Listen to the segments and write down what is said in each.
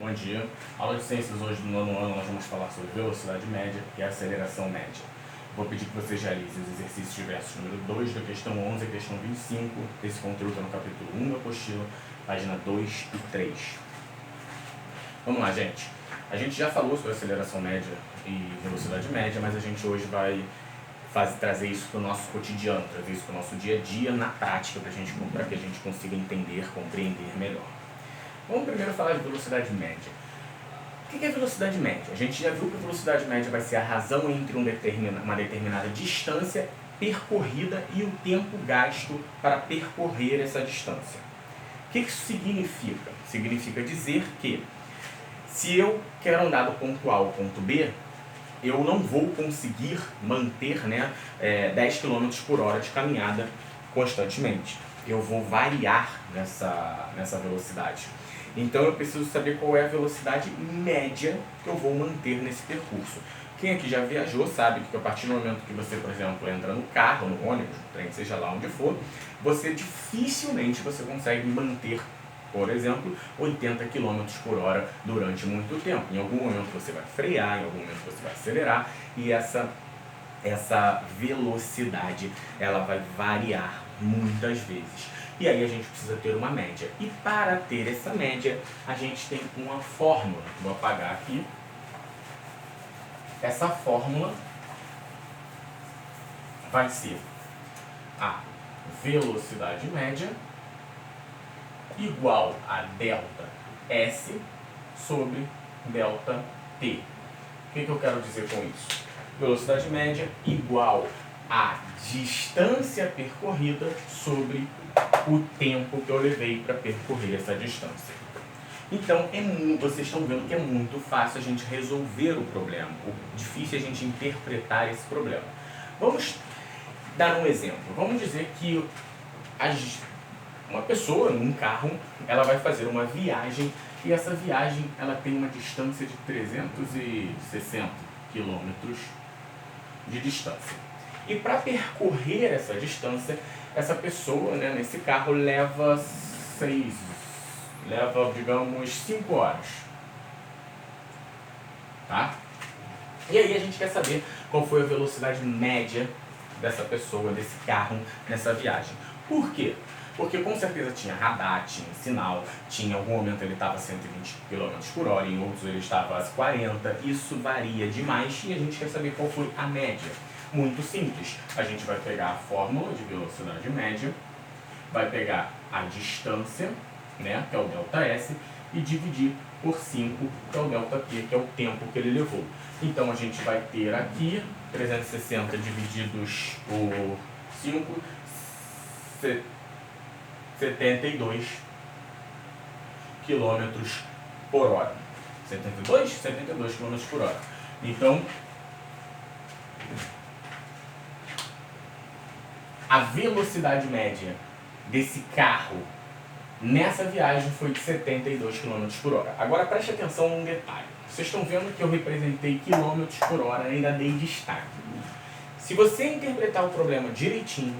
Bom dia. Aula de ciências hoje do nono ano nós vamos falar sobre velocidade média e aceleração média. Vou pedir que você realize os exercícios diversos número 2 da questão 11 e questão 25. Esse conteúdo está no capítulo 1 da apostila, página 2 e 3. Vamos lá, gente. A gente já falou sobre aceleração média e velocidade média, mas a gente hoje vai trazer isso para o nosso cotidiano, trazer isso para o nosso dia a dia na prática, para que a gente consiga entender, compreender melhor. Vamos primeiro falar de velocidade média. O que é velocidade média? A gente já viu que a velocidade média vai ser a razão entre uma determinada distância percorrida e o tempo gasto para percorrer essa distância. O que isso significa? Significa dizer que se eu quero andar do ponto A ao ponto B, eu não vou conseguir manter 10 km por hora de caminhada constantemente. Eu vou variar nessa velocidade. Então eu preciso saber qual é a velocidade média que eu vou manter nesse percurso. Quem aqui já viajou sabe que a partir do momento que você, por exemplo, entra no carro, no ônibus, no trem, seja lá onde for, você dificilmente consegue manter, por exemplo, 80 km por hora durante muito tempo. Em algum momento você vai frear, em algum momento você vai acelerar, e essa velocidade ela vai variar muitas vezes. E aí a gente precisa ter uma média. E para ter essa média, a gente tem uma fórmula. Vou apagar aqui. Essa fórmula vai ser a velocidade média igual a delta S sobre delta T. O que eu quero dizer com isso? Velocidade média igual a distância percorrida sobre o tempo que eu levei para percorrer essa distância. Então, vocês estão vendo que é muito fácil a gente resolver o problema. O difícil é a gente interpretar esse problema. Vamos dar um exemplo. Vamos dizer que uma pessoa, num carro, ela vai fazer uma viagem e essa viagem ela tem uma distância de 360 quilômetros de distância. E para percorrer essa distância, essa pessoa, nesse carro, leva, digamos, 5 horas. Tá? E aí a gente quer saber qual foi a velocidade média dessa pessoa, desse carro, nessa viagem. Por quê? Porque com certeza tinha radar, tinha sinal, em algum momento ele estava a 120 km por hora, em outros ele estava a 40, isso varia demais e a gente quer saber qual foi a média. Muito simples, a gente vai pegar a fórmula de velocidade média, vai pegar a distância, que é o ΔS, e dividir por 5, que é o ΔT, que é o tempo que ele levou. Então a gente vai ter aqui 360 divididos por 5, 72 km por hora. 72? 72 km por hora. Então, a velocidade média desse carro nessa viagem foi de 72 km por hora. Agora preste atenção num detalhe. Vocês estão vendo que eu representei quilômetros por hora e ainda dei destaque. Se você interpretar o problema direitinho,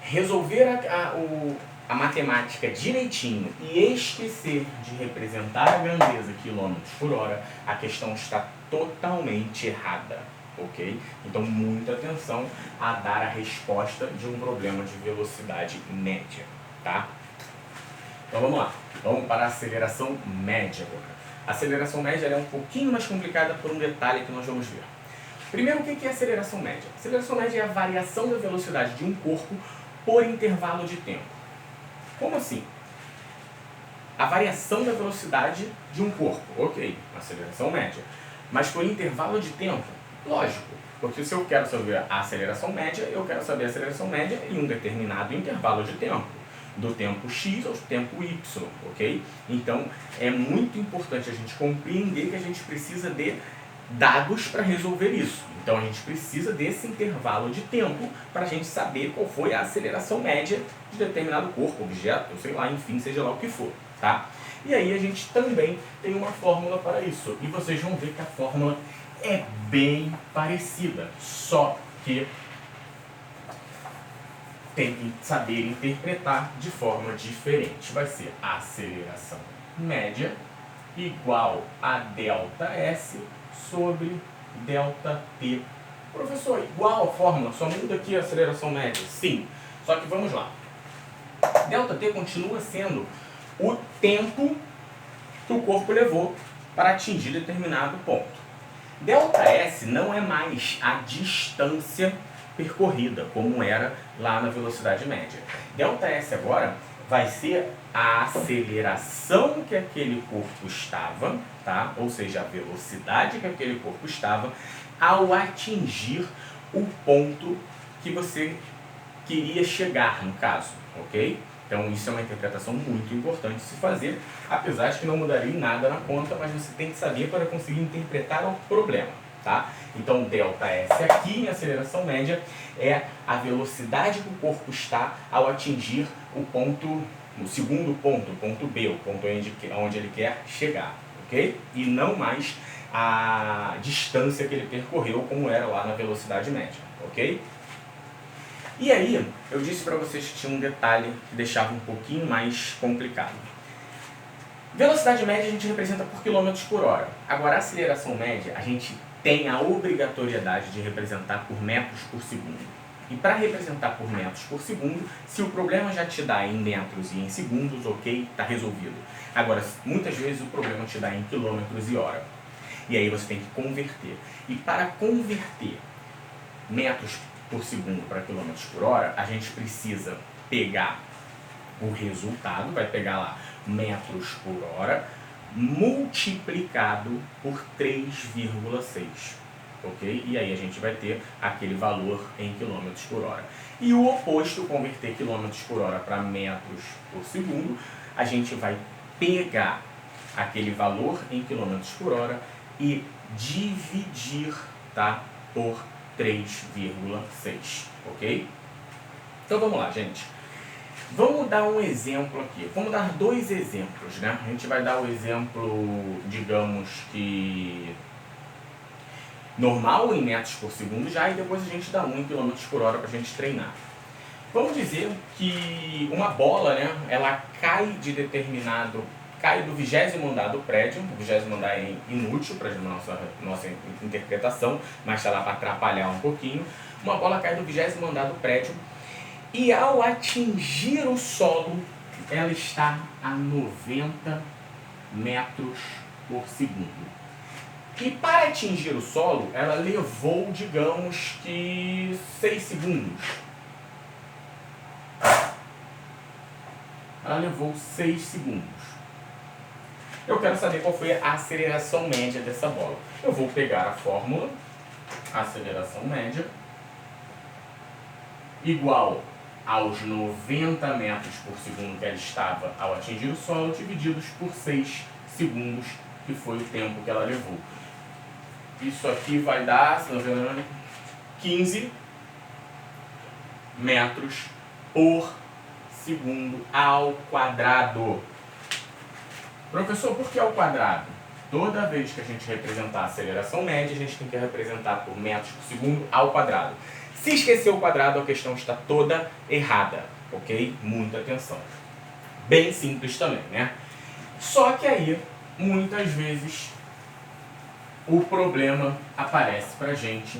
resolver a matemática direitinho e esquecer de representar a grandeza quilômetros por hora, a questão está totalmente errada. Ok? Então, muita atenção a dar a resposta de um problema de velocidade média, tá? Então, vamos lá. Vamos para a aceleração média agora. A aceleração média é um pouquinho mais complicada por um detalhe que nós vamos ver. Primeiro, o que é aceleração média? A aceleração média é a variação da velocidade de um corpo por intervalo de tempo. Como assim? A variação da velocidade de um corpo. Ok, aceleração média. Mas por intervalo de tempo? Lógico, porque se eu quero saber a aceleração média, eu quero saber a aceleração média em um determinado intervalo de tempo, do tempo x ao tempo y, ok? Então, é muito importante a gente compreender que a gente precisa de dados para resolver isso. Então, a gente precisa desse intervalo de tempo para a gente saber qual foi a aceleração média de determinado corpo, objeto, sei lá, enfim, seja lá o que for, tá? E aí a gente também tem uma fórmula para isso, e vocês vão ver que a fórmula é bem parecida, só que tem que saber interpretar de forma diferente. Vai ser a aceleração média igual a ΔS sobre ΔT. Professor, igual a fórmula, só muda aqui a aceleração média. Sim, só que vamos lá. ΔT continua sendo o tempo que o corpo levou para atingir determinado ponto. ΔS não é mais a distância percorrida, como era lá na velocidade média. ΔS agora vai ser a aceleração que aquele corpo estava, tá? Ou seja, a velocidade que aquele corpo estava ao atingir o ponto que você queria chegar, no caso, ok? Então isso é uma interpretação muito importante de se fazer, apesar de que não mudaria em nada na conta, mas você tem que saber para conseguir interpretar o problema, tá? Então ΔS aqui em aceleração média é a velocidade que o corpo está ao atingir o ponto, o segundo ponto, o ponto B, o ponto onde ele quer chegar, ok? E não mais a distância que ele percorreu como era lá na velocidade média, ok? E aí, eu disse para vocês que tinha um detalhe que deixava um pouquinho mais complicado. Velocidade média a gente representa por quilômetros por hora. Agora, a aceleração média, a gente tem a obrigatoriedade de representar por metros por segundo. E para representar por metros por segundo, se o problema já te dá em metros e em segundos, ok, está resolvido. Agora, muitas vezes o problema te dá em quilômetros e hora. E aí você tem que converter. E para converter metros por segundo para quilômetros por hora, a gente precisa pegar o resultado, vai pegar lá metros por hora, multiplicado por 3,6, ok? E aí a gente vai ter aquele valor em quilômetros por hora. E o oposto, converter quilômetros por hora para metros por segundo, a gente vai pegar aquele valor em quilômetros por hora e dividir, tá, por 3,6, ok? Então vamos lá, gente. Vamos dar um exemplo aqui. Vamos dar dois exemplos, né? A gente vai dar o exemplo, digamos que normal em metros por segundo já, e depois a gente dá 1 em km por hora para a gente treinar. Vamos dizer que uma bola, né, ela cai do 20º andar do prédio. O 20º andar é inútil para a nossa interpretação, mas está lá para atrapalhar um pouquinho. Uma bola cai do 20º andar do prédio e ao atingir o solo, ela está a 90 metros por segundo. E para atingir o solo, ela levou, digamos que 6 segundos. Ela levou 6 segundos. Eu quero saber qual foi a aceleração média dessa bola. Eu vou pegar a fórmula, aceleração média, igual aos 90 metros por segundo que ela estava ao atingir o solo, divididos por 6 segundos, que foi o tempo que ela levou. Isso aqui vai dar, se não me engano, 15 metros por segundo ao quadrado. Professor, por que ao quadrado? Toda vez que a gente representar a aceleração média, a gente tem que representar por metros por segundo ao quadrado. Se esquecer o quadrado, a questão está toda errada, ok? Muita atenção. Bem simples também, né? Só que aí, muitas vezes, o problema aparece pra gente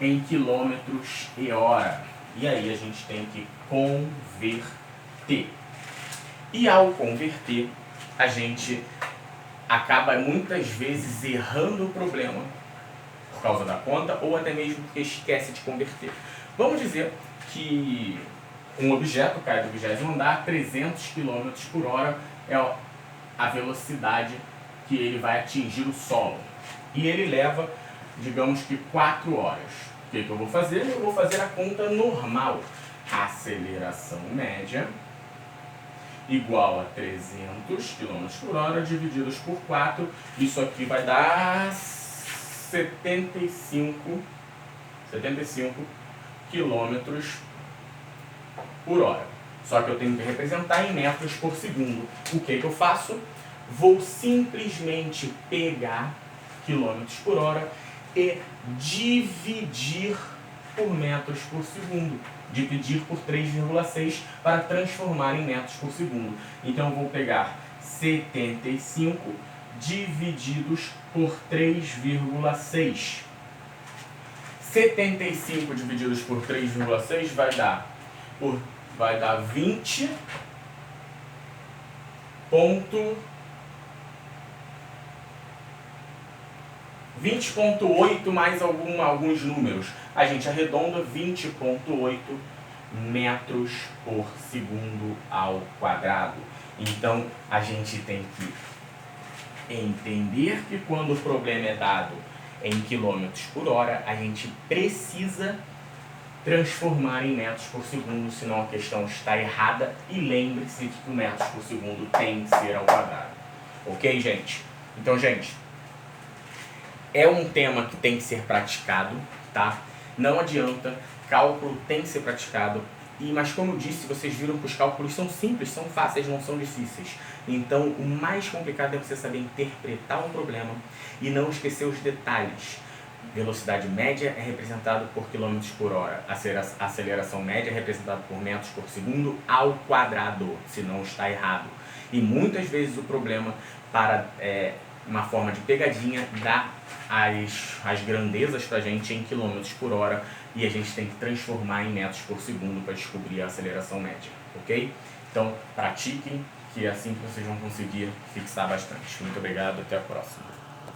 em quilômetros e hora. E aí a gente tem que converter. E ao converter, a gente acaba muitas vezes errando o problema por causa da conta ou até mesmo porque esquece de converter. Vamos dizer que um objeto cai do 20º andar a 300 km por hora, é a velocidade que ele vai atingir o solo. E ele leva, digamos que 4 horas. O que eu vou fazer? Eu vou fazer a conta normal. Aceleração média igual a 300 km por hora divididos por 4. Isso aqui vai dar 75 km por hora. Só que eu tenho que representar em metros por segundo. O que eu faço? Vou simplesmente pegar quilômetros por hora e dividir por metros por segundo. Dividir por 3,6 para transformar em metros por segundo. Então eu vou pegar 75 divididos por 3,6. 75 divididos por 3,6 vai dar 20,8 mais alguns números. A gente arredonda 20,8 metros por segundo ao quadrado. Então, a gente tem que entender que quando o problema é dado em quilômetros por hora, a gente precisa transformar em metros por segundo, senão a questão está errada. E lembre-se que o metros por segundo tem que ser ao quadrado. Ok, gente? Então, gente, é um tema que tem que ser praticado, tá? Não adianta, cálculo tem que ser praticado. Mas como eu disse, vocês viram que os cálculos são simples, são fáceis, não são difíceis. Então, o mais complicado é você saber interpretar um problema e não esquecer os detalhes. Velocidade média é representada por km por hora. A aceleração média é representada por metros por segundo ao quadrado, se não está errado. E muitas vezes o problema, para uma forma de pegadinha, dá as grandezas para a gente em km por hora e a gente tem que transformar em metros por segundo para descobrir a aceleração média, ok? Então, pratiquem, que é assim que vocês vão conseguir fixar bastante. Muito obrigado, até a próxima.